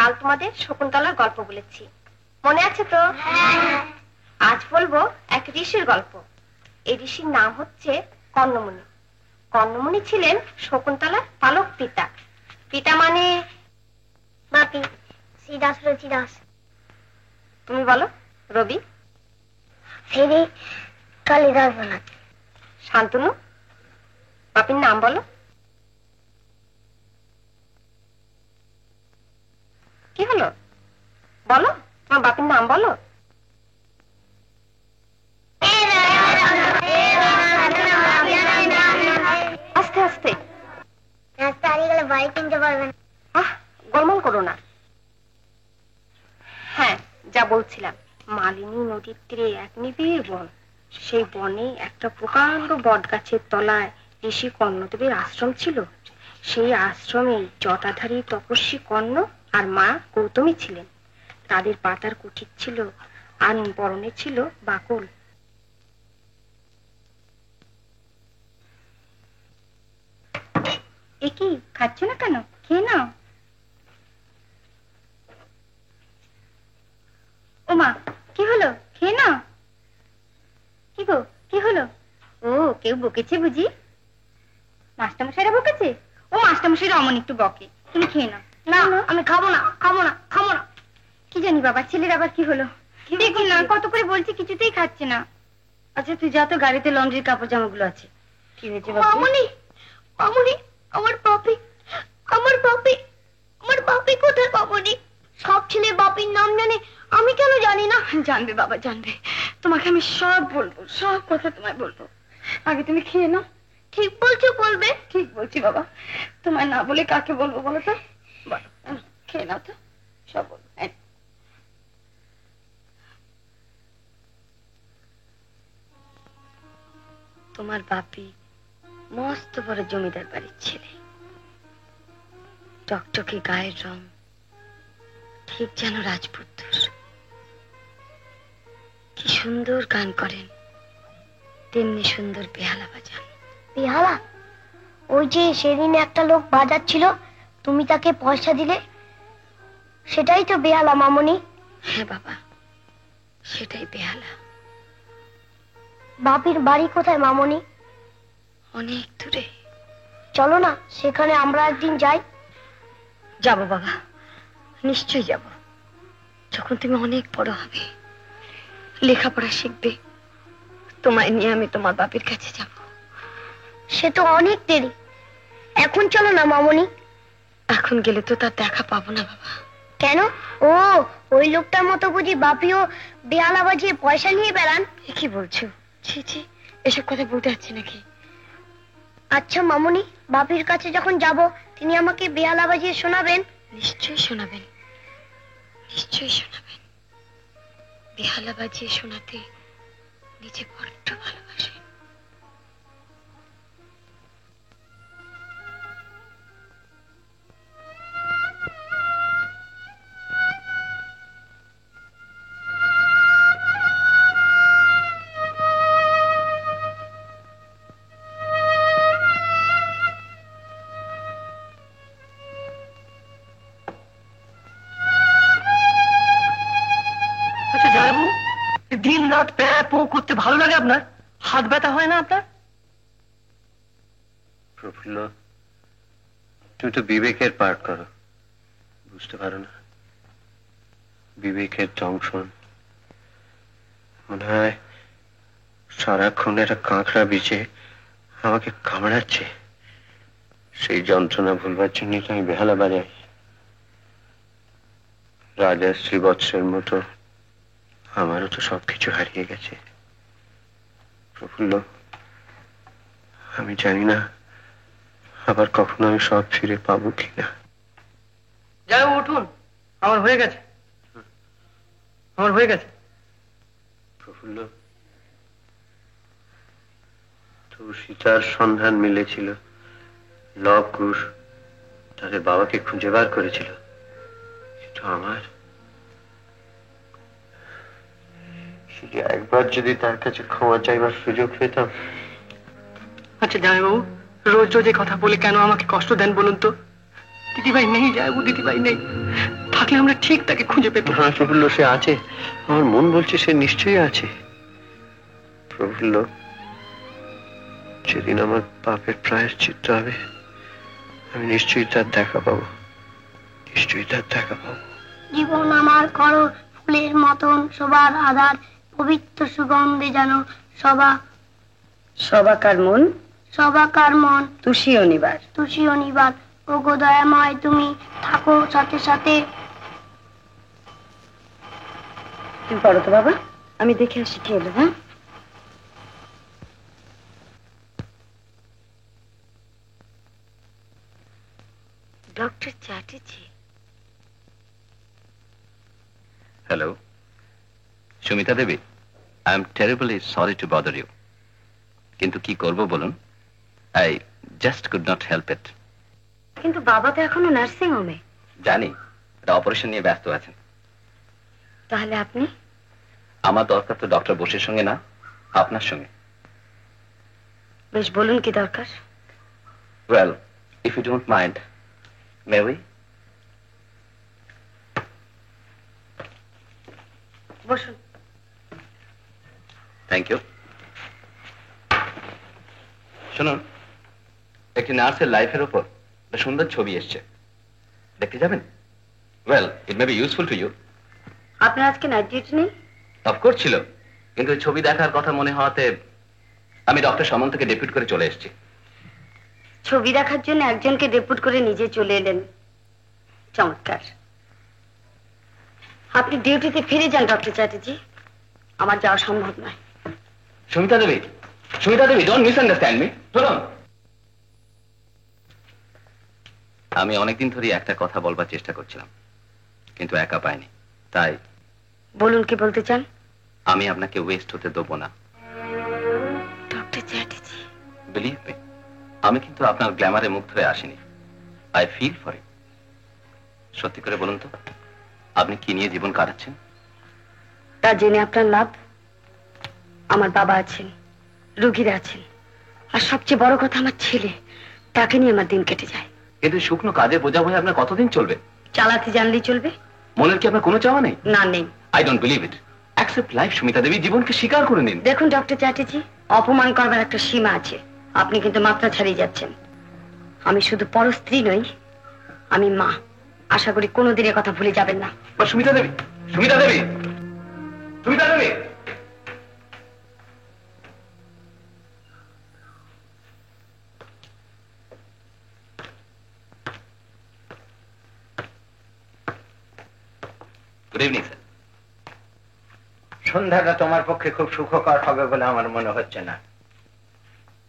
কাল তোমাদের শকুন্তলার গল্প বলেছি, মনে আছে তো? আজ বলবো এক ঋষির গল্প। এই ঋষির নাম হচ্ছে কর্ণমুনি। কর্ণমুনি ছিলেন শকুন্তলার পালক পিতা। পিতা মানে বাপি, শ্রীদাস রচিদাস। তুমি বলো রবি। ফেরি কালিদাস বনাথ। শান্তনু, বাপির নাম বলো। কি হলো বলো, তোমার বাপির নাম বলো। আস্তে আস্তে, রাস্তা হারিয়ে গেলে বাড়ি কিনতে পারবেন। গোলমাল করো না। হ্যাঁ, যা বলছিলাম, মালিনী নদীর তীরে এক নিবিড় বন। সেই বনে একটা প্রকাণ্ড বট গাছের তলায় ঋষি কর্ণদেবের আশ্রম ছিল। সেই আশ্রমে জটাধারী তপস্বী কর্ণ আর মা গৌতমী ছিলেন। তাদের পাতার কুঠির ছিল আর পরনে ছিল বাকল। এ কি খাচ্ছ না কেন? খেয়ে নাও। ও মা, কি হলো? খেয়ে নাও। কি গো, কি হলো? ও, কেউ বকেছে বুঝি? মাস্টারমশাইরা বকেছে? ও মাস্টারমশাইরা অমন একটু বকে, তুমি খেয়ে নাও। না, আমি খাবো না, খাবো না, খাবো না। কি জানি বাবা, ছেলের আবার কি হলো? দেখুন না, কত করে বলছি, কিছুতেই খাচ্ছে না। আচ্ছা তুই যা তো, গাড়িতে লন্ড্রির কাপড় জামাগুলো আছে। কি হয়েছে বাবা? মামুনি, মামুনি, আমার বাপি, আমার বাপি, আমার বাপি কোথায়? মামুনি, সব ছেলে বাপির নাম জানে, আমি কেন জানি না? জানবে বাবা, জানবে। তোমাকে আমি সব বলবো, সব কথা তোমায় বলবো। আগে তুমি খেয়ে নাও। ঠিক বলছো, বলবে? ঠিক বলছি বাবা, তোমায় না বলে কাকে বলবো বলো তো? খেয়ে নাও তো, সব বলবো। তোমার বাপি মস্ত বড় জমিদার বাড়ির ছেলে। টকটকে গায়ের রং, ঠিক যেন রাজপুত্র। কি সুন্দর গান করেন, তেমনি সুন্দর বেহালা বাজান। বেহালা? ওই যে সেদিন একটা লোক বাজাচ্ছিল, তুমি তাকে পয়সা দিলে, সেটাই তো বেহালা মামুনি। হ্যাঁ বাবা, সেটাই বেহালা। বাপির বাড়ি কোথায় মামুনি? অনেক দূরে। চলো না, সেখানে আমরা একদিন যাই। যাব বাবা, নিশ্চয়ই যাব। যখন তুমি অনেক বড় হবে, লেখাপড়া শিখবে, তোমায় নিয়ে আমি তোমার বাপের কাছে যাব। সে তো অনেক দেরি, এখন চলো না মামুনি। এখন গেলে তো তার দেখা পাবো না বাবা। কেন? ও, ওই লোকটার মতো বুঝি বাপিও বেহালা বাজিয়ে পয়সা নিয়ে বেড়ান? কি বলছো? ছি ছি, এসব কথা বলতে যাচ্ছি নাকি? আচ্ছা মামুনি, বাপির কাছে যখন যাব, তিনি আমাকে বেহালা বাজিয়ে শোনাবেন? নিশ্চয়ই শোনাবেন, নিশ্চয়ই শোনাবেন। বেহালা বাজিয়ে শোনাতে নিজে বড্ড ভালোবাসে। দিন রাত প্যা পো করতে ভালো লাগে আপনার? হাত ব্যথা হয় না আপনার? প্রফুল্ল, তুমি তো বিবেকের পাঠ করো, বুঝতে পারো না? বিবেকের দংশন। মনে হয় সারাক্ষণ একটা কাঁকড়া বিছে আমাকে কামড়াচ্ছে। সেই যন্ত্রণা ভুলবার জন্যই তো আমি বেহালা বাজাই। রাজা শ্রীবৎসের মতো আমারও তো সবকিছু হারিয়ে গেছে। প্রফুল্ল, আমি জানি না আবার কখনো আমি সব ফিরে পাবো কিনা। যাই উঠুন, আমার হয়ে গেছে, আমার হয়ে গেছে। প্রফুল্ল, তো সীতার সন্ধান মিলেছিল, লব কুশ তাদের বাবাকে খুঁজে বার করেছিল, কিন্তু আমার একবার যদি তার কাছে ক্ষমা চাইবার সুযোগ পেতাম। আচ্ছা জামাইবাবু, রোজ রোজ কথা বলে কেন আমাকে কষ্ট দেন বলুন তো? দিদিভাই নেই জামাইবাবু, দিদিভাই নেই, থাকলে আমরা ঠিক তাকে খুঁজে পেতাম। হ্যাঁ প্রফুল্ল, সে আছে, আমার মন বলছে সে নিশ্চয়ই আছে। প্রফুল্ল, যেদিন আমার পাপের প্রায়শ্চিত্ত হবে আমি নিশ্চয়ই তার দেখা পাবো, নিশ্চয়ই তার দেখা পাবো। জীবন আমার করো ফুলের মতন সবার আধার, পবিত্র সুগন্ধে যেন সবাকার মন সবাকার মন তুষি অনিবার। তুষি অনিবার। ও গো দয়াময়, তুমি থাকো সাথে সাথে। তুমি পড়ো তো বাবা, আমি দেখে আসি কি হলো। হ্যাঁ, doctor Chatterjee. Hello, Sumita Devi, I am terribly sorry to bother you, কিন্তু কি করব বলুন, I just could not help it. কিন্তু বাবা তো এখনো নার্সিং হোমে। জানি, এটা অপারেশন নিয়ে ব্যস্ত আছেন। তাহলে আপনি? আমার দরকার তো ডক্টর বসির সঙ্গে না, আপনার সঙ্গে। বেশ, বলুন কি দরকার। Well, if you don't mind, may we? বসুন। Thank you. শুনুন, একটি নার্সের লাইফের উপর একটা সুন্দর ছবি এসছে, দেখতে যাবেন? Well, it may be useful to you. আপনার আজকে নাইট ডিউটি নেই? অফকোর্স ছিল, কিন্তু ওই ছবি দেখার কথা মনে হওয়াতে আমি ডক্টর সামন থেকে ডেপুট করে চলে এসেছি। ছবি দেখার জন্য একজনকে ডেপুট করে নিজে চলে এলেন, চমৎকার। আপনি ডিউটিতে ফিরে যান ডক্টর চ্যাটার্জি, আমার যাওয়া সম্ভব নয়। সুমিতা দেবী, সুমিতা দেবী, ডোন্ট মিসআন্ডারস্ট্যান্ড মি। শুনুন, আমি অনেকদিন ধরে একটা কথা বলবার চেষ্টা করছিলাম, কিন্তু একা পাইনি। তাই বলুন, কি বলতে চান? আমি আপনাকে ওয়েস্ট হতে দেবো না। ডক্টর চ্যাটার্জি, বিলিভ মি, আমি কিন্তু আপনার গ্ল্যামারে মুখ ধরে আসিনি। I feel for it. সত্যি করে বলুন তো, আপনি কি নিয়ে জীবন কাটাচ্ছেন? তা জেনে আপনার লাভ? আমার বাবা আছেন, রোগীরা আছেন, আর সবচেয়ে বড় কথা আমার ছেলে, তাকে নিয়ে আমার দিন কেটে যায়। কিন্তু শুকনো কাজে বোঝা হয়ে আপনার কতদিন চলবে? চালাতে জানলেই চলবে। মনের কি আপনার কোনো চাওয়া নেই? না, নেই। I don't believe it. Accept life Sumita Debi, জীবনকে স্বীকার করে নিন। দেখুন ডক্টর চ্যাটার্জি, অপমান করবার একটা সীমা আছে, আপনি কিন্তু মাত্রা ছাড়িয়ে যাচ্ছেন। আমি শুধু পরস্ত্রী নই, আমি মা। আশা করি কোনোদিন কথা ভুলে যাবেন না। Sumita Debi, Sumita Debi, Sumita Debi. Good evening sir. সন্ধ্যাটা তোমার পক্ষে খুব সুখকর হবে বলে আমার মনে হচ্ছে না।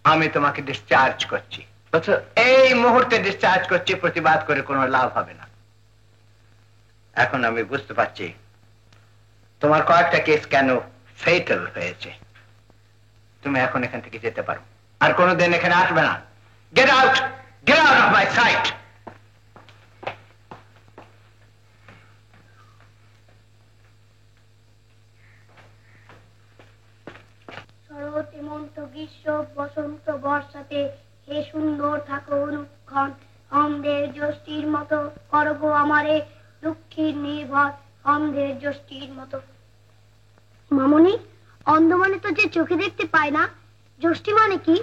আমি তোমাকে ডিসচার্জ করছি। আচ্ছা, এই মুহূর্তে ডিসচার্জ করছি, প্রতিবাদ করে কোনো লাভ হবে না। এখন আমি বুঝতে পারছি তোমার কয়েকটা কেস কেন ফেটাল হয়েছে। তুমি এখন এখান থেকে যেতে পারো, আর কোনোদিন এখানে আসবে না। Get out, get out of my sight. শরৎ, হেমন্ত, গ্রীষ্ম, বসন্ত, বর্ষাতে হে সুন্দর থাকো অনুক্ষণ। অন্ধের জ্যোষ্ঠীর মতো করব আমারে দুঃখীর নির্ভর, অন্ধের জ্যোষ্ঠীর মতো। মামনি, অন্ধ মানে তো যে চোখে দেখতে পায় না, জ্যোষ্ঠী মানে কি?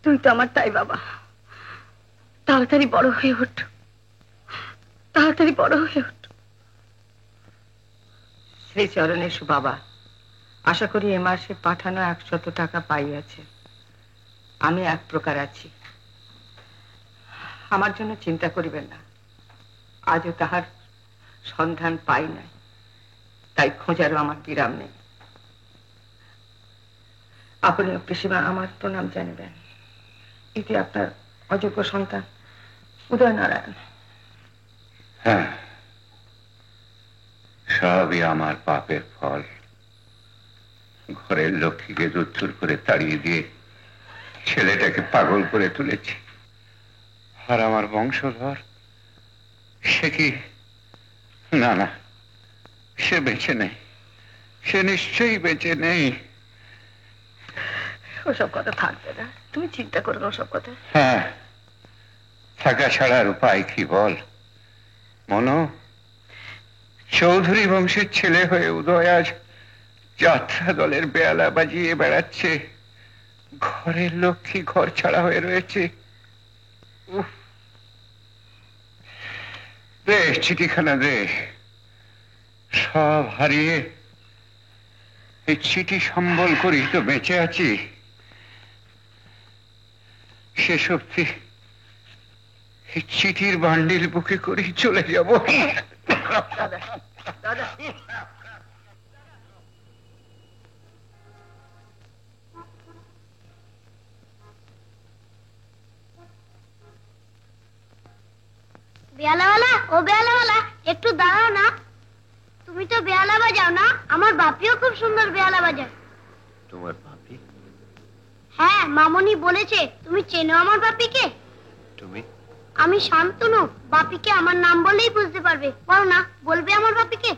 তুই তো আমার তাই বাবা, তাড়াতাড়ি বড় হয়ে ওঠ, তাড়াতাড়ি বড় হয়ে ওঠ। সেই চরণে বাবা, আশা করি এ মাসে পাঠানো 100 টাকা পাইয়াছে। আমি এক প্রকার আছি, আমার জন্য চিন্তা করিবেন না। আজও তাহার সন্ধান পাই নাই, তাই খোঁজারও আমার বিরাম নেই। আপনিও পিসিমা আমার প্রণাম জানিবেন। এটি আপনার অযোগ্য সন্তান উদয়নারায়ণ। হ্যাঁ, সবই আমার পাপের ফল। ঘরের লক্ষ্মীকে দূর করে তাড়িয়ে দিয়ে ছেলেটাকে পাগল করে তুলেছি। আর আমার বংশধর, সে কি? না না, সে বেঁচে নেই, সে নিশ্চয়ই বেঁচে নেই। ওসব কথা থাকবে না, তুমি চিন্তা করো না ওসব কথা। হ্যাঁ, থাকা ছাড়ার উপায় কি বল? মনো, চৌধুরী বংশের ছেলে হয়ে উদয় আজ যাত্রা দলের বেয়ালা বাজিয়ে বেড়াচ্ছে। ঘরের লক্ষ্মী ঘর ছাড়া হয়ে রয়েছে। উফ, দে চিঠিখানা দে। সব হারিয়ে এই চিঠি সম্বল করি তো বেঁচে আছি। শেষ অবধি এই চিঠির বান্ডিল বুকে করে চলে যাব। বেয়ালাওয়ালা, ও বেয়ালাওয়ালা, একটু দাঁড়াও না। তুমি তো বেয়ালা বাজাও না? আমার বাপিও খুব সুন্দর বেয়ালা বাজায়। তোমার বাপি? হ্যাঁ, মামনি বলেছে। তুমি চেনো আমার বাপিকে? তুমি? আমি শান্তনু। বাপিকে আমার নাম বলেই বুঝতে পারবে। বলো না, বলবে আমার বাপিকে?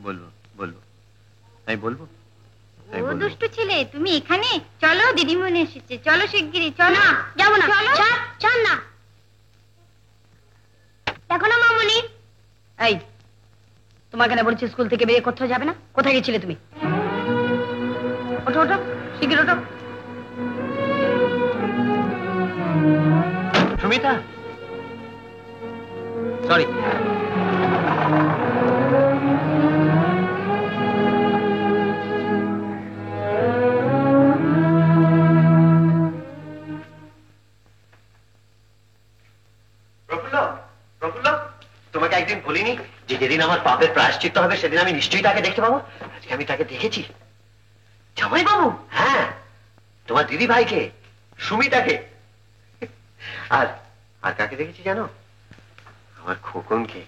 বলবো বলবো, আমি বলবো। ও দুষ্টু ছেলে, তুমি এখানে? চলো, দিদিমণি এসেছে, চলো শিগগিরই চলো। না, যাবো না। চলো। ছাড় না। দেখো না মামনি। এই, তোমাকে না বলেছি স্কুল থেকে বেরিয়ে কোথাও যাবে না? কোথায় গেছিলে তুমি? ওঠো ওঠো, শিগগির ওঠো। সুমিতা, সরি। তোমাকে একদিন বলিনি যে যেদিন আমার পাপের প্রায়শ্চিত্ত হবে সেদিন আমি নিশ্চয়ই তাকে দেখতে পাবো? আজকে আমি তাকে দেখেছি। জামাই বাবু? হ্যাঁ, তোমার দিদি ভাইকে, সুমিতাকে। আর আর কাকে দেখেছি জানো? আমার খোকনকে।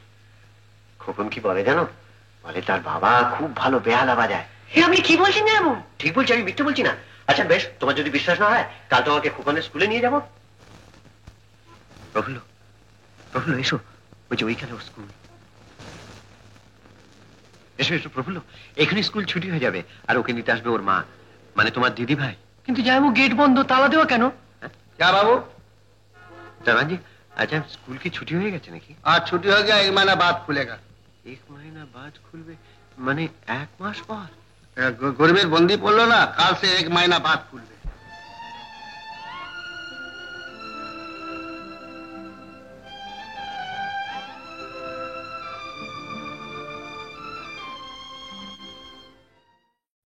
খোকন কি বলে জানো? বলে তার বাবা খুব ভালো বেহালা বাজায়। হে, আপনি কি বলছেন জানো? ঠিক বলছি, আমি মিথ্যে বলছি না। আচ্ছা বেশ, তোমার যদি বিশ্বাস না হয় কাল তোমাকে খোকনের স্কুলে নিয়ে যাবো। প্রফুল্ল, প্রফুল্ল এসো। ওই যে ওইখানে ওর স্কুল। এসো এসো প্রফুল্ল, এখানে স্কুল ছুটি হয়ে যাবে আর ওকে নিতে আসবে ওর মা, মানে তোমার দিদি ভাই। কিন্তু যাবো, গেট বন্ধ, তালা দেওয়া কেন? क्या बाबू? দাদাজি, আচ্ছা স্কুল কি ছুটি হয়ে গেছে নাকি? आज छुट्टी हो गया, 1 महीना बाद खुलेगा। এক মহিনা বাদ খুলবে মানে 1 মাস পর? गरीबेर बंदी पड़लो ना, काल से 1 महीना बाद खुलবে।